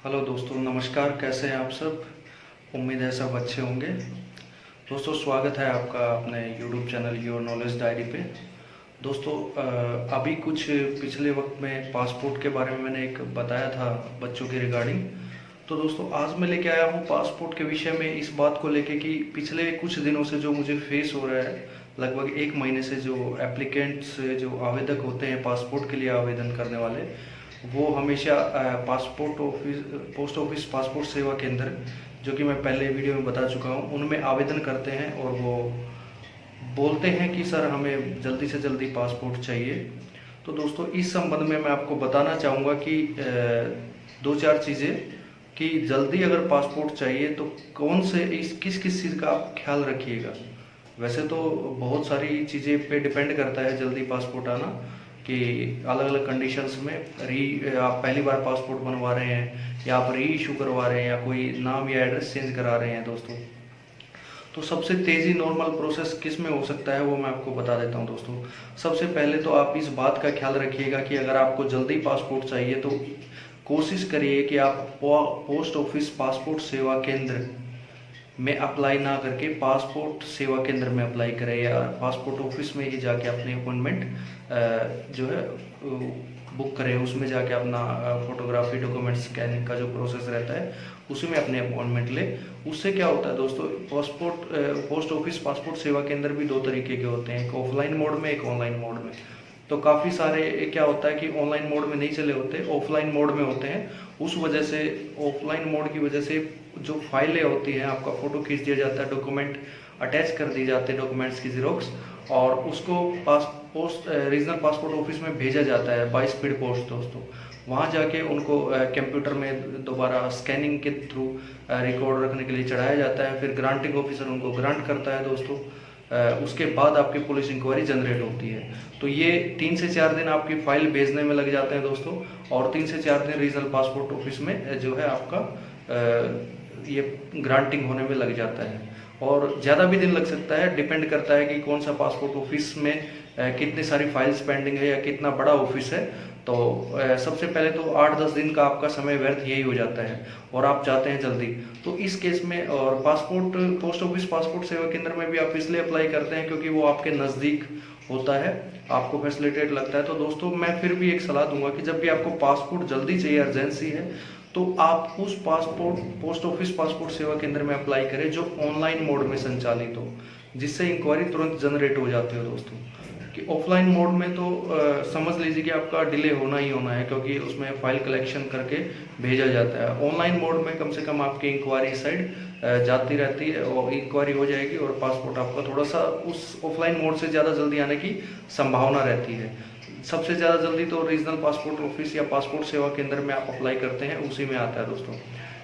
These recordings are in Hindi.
हेलो दोस्तों, नमस्कार। कैसे हैं आप सब? उम्मीद है सब अच्छे होंगे। दोस्तों, स्वागत है आपका अपने YouTube channel your knowledge diary पे। दोस्तों, अभी कुछ पिछले वक्त में पासपोर्ट के बारे में मैंने एक बताया था बच्चों के रिगार्डिंग। तो दोस्तों, आज मैं लेके आया हूँ पासपोर्ट के विषय में इस बात को लेके कि पिछले कुछ दिनों से जो मुझे फेस हो रहा है, लगभग एक महीने से जो एप्लीकेंट्स, जो आवेदक होते हैं पासपोर्ट के लिए आवेदन करने वाले, वो हमेशा passport office, post office passport सेवा केंद्र, जो कि मैं पहले वीडियो में बता चुका हूँ, उनमें आवेदन करते हैं और वो बोलते हैं कि सर हमें जल्दी से जल्दी पासपोर्ट चाहिए। तो दोस्तों, इस संबंध में मैं आपको बताना चाहूँगा कि दो चार चीज़ें कि जल्दी अगर पासपोर्ट चाहिए तो कौन से इस किस किस चीज़ का आप ख्याल रखिएगा। वैसे तो बहुत सारी चीज़ें पे डिपेंड करता है जल्दी पासपोर्ट आना, कि अलग अलग कंडीशंस में आप पहली बार पासपोर्ट बनवा रहे हैं या आप री इशू करवा रहे हैं या कोई नाम या एड्रेस चेंज करा रहे हैं। दोस्तों, तो सबसे तेज़ी नॉर्मल प्रोसेस किस में हो सकता है वो मैं आपको बता देता हूँ। दोस्तों, सबसे पहले तो आप इस बात का ख्याल रखिएगा कि अगर आपको जल्दी पासपोर्ट चाहिए तो कोशिश करिए कि आप पोस्ट ऑफिस पासपोर्ट सेवा केंद्र में अप्लाई ना करके पासपोर्ट सेवा केंद्र में अप्लाई करें, या पासपोर्ट ऑफिस में ही जाके अपनी अपॉइंटमेंट जो है बुक करें। उसमें जाके अपना फोटोग्राफी डॉक्यूमेंट स्कैनिंग का जो प्रोसेस रहता है उसी में अपने अपॉइंटमेंट ले। उससे क्या होता है दोस्तों, पोस्ट ऑफिस पासपोर्ट सेवा केंद्र भी दो तरीके के होते हैं, एक ऑफलाइन मोड में, एक ऑनलाइन मोड में। तो काफ़ी सारे क्या होता है कि ऑनलाइन मोड में नहीं चले होते, ऑफलाइन मोड में होते हैं। उस वजह से ऑफलाइन मोड की वजह से जो फाइलें होती हैं, आपका फ़ोटो खींच दिया जाता है, डॉक्यूमेंट अटैच कर दी जाते हैं, डॉक्यूमेंट्स की जीरोक्स, और उसको रीजनल पासपोर्ट ऑफिस में भेजा जाता है बाई स्पीड पोस्ट। दोस्तों, वहाँ जाके उनको कंप्यूटर में दोबारा स्कैनिंग के थ्रू रिकॉर्ड रखने के लिए चढ़ाया जाता है। फिर ग्रांटिंग ऑफिसर उनको ग्रांट करता है। दोस्तों, उसके बाद आपकी पुलिस इंक्वायरी जनरेट होती है। तो ये 3 से 4 दिन आपकी फाइल भेजने में लग जाते हैं दोस्तों, और 3 से 4 दिन रीजनल पासपोर्ट ऑफिस में जो है आपका ये ग्रांटिंग होने में लग जाता है। और ज़्यादा भी दिन लग सकता है, डिपेंड करता है कि कौन सा पासपोर्ट ऑफिस में कितनी सारी फाइल्स पेंडिंग है या कितना बड़ा ऑफिस है। तो सबसे पहले तो 8-10 दिन का आपका समय व्यर्थ यही हो जाता है और आप चाहते हैं जल्दी। तो इस केस में, और पोस्ट ऑफिस पासपोर्ट सेवा केंद्र में भी आप इसलिए अप्लाई करते हैं क्योंकि वो आपके नज़दीक होता है, आपको फैसिलिटेट लगता है। तो दोस्तों, मैं फिर भी एक सलाह दूंगा कि जब भी आपको पासपोर्ट जल्दी चाहिए, अर्जेंसी है, तो आप उस पोस्ट ऑफिस पासपोर्ट सेवा केंद्र में अप्लाई करें जो ऑनलाइन मोड में संचालित हो, जिससे इंक्वायरी तुरंत जनरेट हो जाती हो। दोस्तों, कि ऑफलाइन मोड में तो समझ लीजिए कि आपका डिले होना ही होना है, क्योंकि उसमें फाइल कलेक्शन करके भेजा जाता है। ऑनलाइन मोड में कम से कम आपकी इंक्वायरी साइड जाती रहती है और इंक्वायरी हो जाएगी और पासपोर्ट आपका थोड़ा सा उस ऑफलाइन मोड से ज़्यादा जल्दी आने की संभावना रहती है। सबसे ज़्यादा जल्दी तो रीजनल पासपोर्ट ऑफिस या पासपोर्ट सेवा केंद्र में आप अप्लाई करते हैं, उसी में आता है। दोस्तों,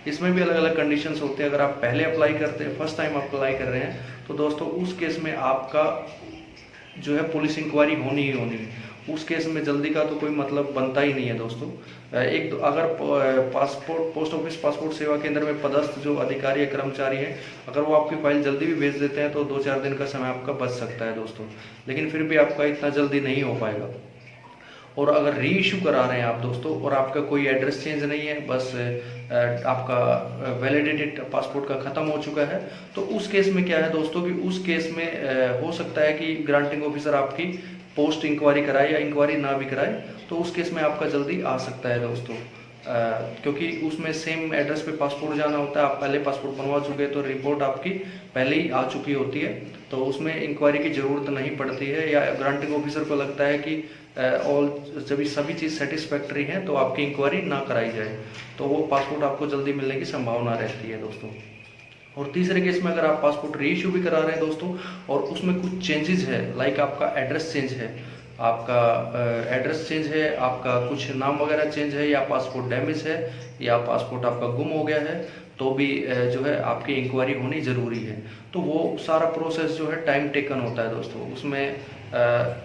इसमें भी अलग अलग कंडीशंस होते हैं। अगर आप पहले अप्लाई करते हैं, फर्स्ट टाइम अप्लाई कर रहे हैं, तो दोस्तों उस केस में आपका जो है पुलिस इंक्वायरी होनी ही होनी है। उस केस में जल्दी का तो कोई मतलब बनता ही नहीं है। दोस्तों, अगर पासपोर्ट पोस्ट ऑफिस पासपोर्ट सेवा केंद्र में पदस्थ जो अधिकारी या कर्मचारी हैं, अगर वो आपकी फाइल जल्दी भी भेज देते हैं तो 2-4 दिन का समय आपका बच सकता है। दोस्तों, लेकिन फिर भी आपका इतना जल्दी नहीं हो पाएगा। और अगर री इशू करा रहे हैं आप दोस्तों, और आपका कोई एड्रेस चेंज नहीं है, बस आपका वैलिडेटेड पासपोर्ट का ख़त्म हो चुका है, तो उस केस में क्या है दोस्तों कि उस केस में हो सकता है कि ग्रांटिंग ऑफिसर आपकी पोस्ट इंक्वायरी कराए या इंक्वायरी ना भी कराए, तो उस केस में आपका जल्दी आ सकता है। दोस्तों, क्योंकि उसमें सेम एड्रेस पे पासपोर्ट जाना होता है, आप पहले पासपोर्ट बनवा चुके हैं तो रिपोर्ट आपकी पहले ही आ चुकी होती है, तो उसमें इंक्वायरी की ज़रूरत नहीं पड़ती है। या ग्रांटिंग ऑफिसर को लगता है कि ऑल जब सभी चीज़ सेटिस्फैक्ट्री हैं तो आपकी इंक्वायरी ना कराई जाए, तो वो पासपोर्ट आपको जल्दी मिलने की संभावना रहती है। दोस्तों, और तीसरे केस में अगर आप पासपोर्ट री इशू भी करा रहे हैं दोस्तों, और उसमें कुछ चेंजेस है, लाइक आपका एड्रेस चेंज है, आपका कुछ नाम वगैरह चेंज है, या पासपोर्ट डैमेज है, या पासपोर्ट आपका गुम हो गया है, तो भी जो है आपकी इंक्वायरी होनी ज़रूरी है। तो वो सारा प्रोसेस जो है टाइम टेकन होता है। दोस्तों, उसमें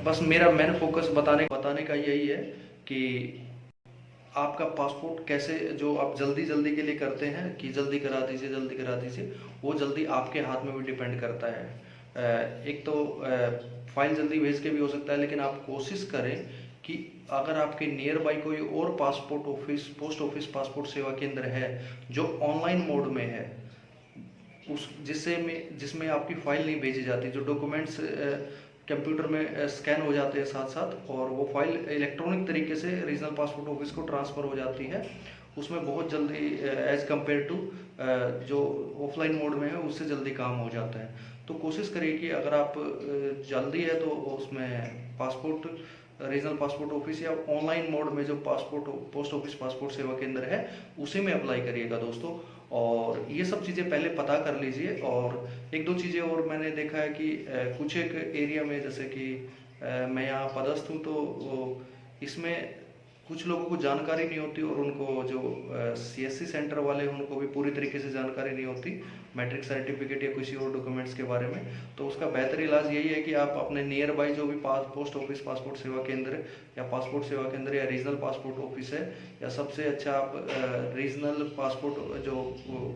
बस मेरा मेन फोकस बताने का यही है कि आपका पासपोर्ट कैसे, जो आप जल्दी जल्दी के लिए करते हैं कि जल्दी करा दीजिए जल्दी करा दीजिए, वो जल्दी आपके हाथ में भी डिपेंड करता है। एक तो फाइल जल्दी भेज के भी हो सकता है, लेकिन आप कोशिश करें कि अगर आपके नियर बाई कोई और passport office, post office, passport सेवा केंद्र है जो ऑनलाइन मोड में है, उस जिसमें आपकी फाइल नहीं भेजी जाती, जो डॉक्यूमेंट्स कंप्यूटर में स्कैन हो जाते हैं साथ साथ, और वो फाइल इलेक्ट्रॉनिक तरीके से रीजनल पासपोर्ट ऑफिस को ट्रांसफ़र हो जाती है, उसमें बहुत जल्दी एज कंपेयर टू जो ऑफलाइन मोड में है उससे जल्दी काम हो जाता है। तो कोशिश करिए कि अगर आप जल्दी है तो उसमें पासपोर्ट, रीजनल पासपोर्ट ऑफिस या ऑनलाइन मोड में जो पासपोर्ट, पोस्ट ऑफिस, पासपोर्ट सेवा केंद्र है उसी में अप्लाई करिएगा दोस्तों। और ये सब चीज़ें पहले पता कर लीजिए। और एक दो चीज़ें और मैंने देखा है कि कुछ एक एरिया में, जैसे कि मैं यहाँ पदस्थ हूँ, तो इसमें कुछ लोगों को जानकारी नहीं होती, और उनको जो सीएससी सेंटर वाले हैं उनको भी पूरी तरीके से जानकारी नहीं होती मैट्रिक सर्टिफिकेट या किसी और डॉक्यूमेंट्स के बारे में। तो उसका बेहतर इलाज यही है कि आप अपने नियर बाई जो भी पोस्ट ऑफिस, पासपोर्ट सेवा केंद्र या पासपोर्ट सेवा केंद्र या रीजनल पासपोर्ट ऑफिस है, या सबसे अच्छा आप रीजनल पासपोर्ट, जो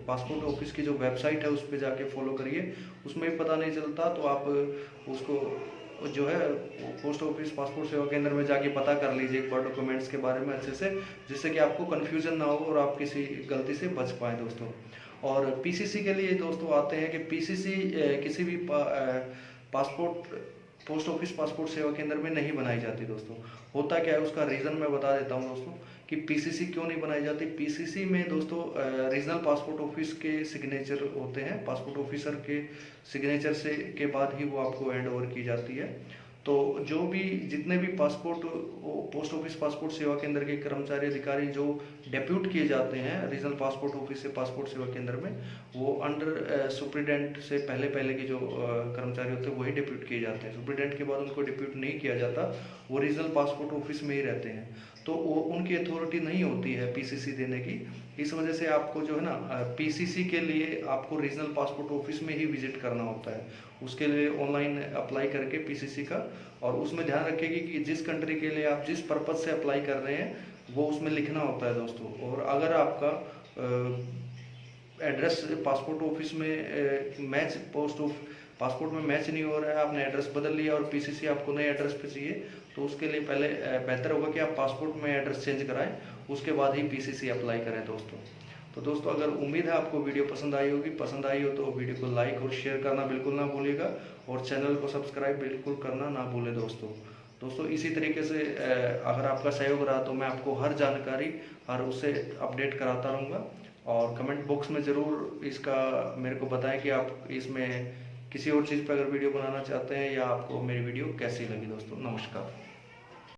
पासपोर्ट ऑफिस की जो वेबसाइट है उस पर जाके फॉलो करिए। उसमें भी पता नहीं चलता तो आप उसको जो है पोस्ट ऑफिस, पासपोर्ट सेवा केंद्र में जाके पता कर लीजिए एक बार डॉक्यूमेंट्स के बारे में अच्छे से, जिससे कि आपको कन्फ्यूजन ना हो और आप किसी गलती से बच पाएँ दोस्तों। और पीसीसी के लिए दोस्तों आते हैं कि पीसीसी किसी भी पासपोर्ट, पोस्ट ऑफिस, पासपोर्ट सेवा केंद्र में नहीं बनाई जाती दोस्तों। होता क्या है उसका रीज़न मैं बता देता हूँ दोस्तों कि पीसीसी क्यों नहीं बनाई जाती। पीसीसी में दोस्तों रीजनल पासपोर्ट ऑफिस के सिग्नेचर होते हैं, पासपोर्ट ऑफिसर के सिग्नेचर से के बाद ही वो आपको हैंड ओवर की जाती है। तो जो भी जितने भी पासपोर्ट, पोस्ट ऑफिस, पासपोर्ट सेवा केंद्र के कर्मचारी, अधिकारी जो डेप्यूट किए जाते हैं रीजनल पासपोर्ट ऑफिस से पासपोर्ट सेवा केंद्र में, वो अंडर सुप्रीडेंट से पहले के जो कर्मचारी होते हैं वही डेप्यूट किए जाते हैं। सुप्रीडेंट के बाद उनको डेप्यूट नहीं किया जाता, वो रीजनल पासपोर्ट ऑफिस में ही रहते हैं, तो वो उनकी अथॉरिटी नहीं होती है पीसीसी देने की। इस वजह से आपको जो है ना पीसीसी के लिए आपको रीजनल पासपोर्ट ऑफिस में ही विजिट करना होता है, उसके लिए ऑनलाइन अप्लाई करके पीसीसी का। और उसमें ध्यान रखिएगा कि जिस कंट्री के लिए आप जिस पर्पज़ से अप्लाई कर रहे हैं वो उसमें लिखना होता है दोस्तों। और अगर आपका एड्रेस पासपोर्ट ऑफिस में मैच, पासपोर्ट में मैच नहीं हो रहा है, आपने एड्रेस बदल लिया और पीसीसी आपको नए एड्रेस पे चाहिए, तो उसके लिए पहले बेहतर होगा कि आप पासपोर्ट में एड्रेस चेंज कराएं, उसके बाद ही पीसीसी अप्लाई करें दोस्तों। तो दोस्तों अगर उम्मीद है आपको वीडियो पसंद आई होगी, पसंद आई हो तो वीडियो को लाइक और शेयर करना बिल्कुल ना भूलिएगा, और चैनल को सब्सक्राइब बिल्कुल करना ना भूलें दोस्तों इसी तरीके से अगर आपका सहयोग रहा तो मैं आपको हर जानकारी, हर उससे अपडेट कराता रहूँगा। और कमेंट बॉक्स में ज़रूर इसका मेरे को बताएं कि आप इसमें किसी और चीज़ पर अगर वीडियो बनाना चाहते हैं, या आपको मेरी वीडियो कैसी लगी दोस्तों। नमस्कार।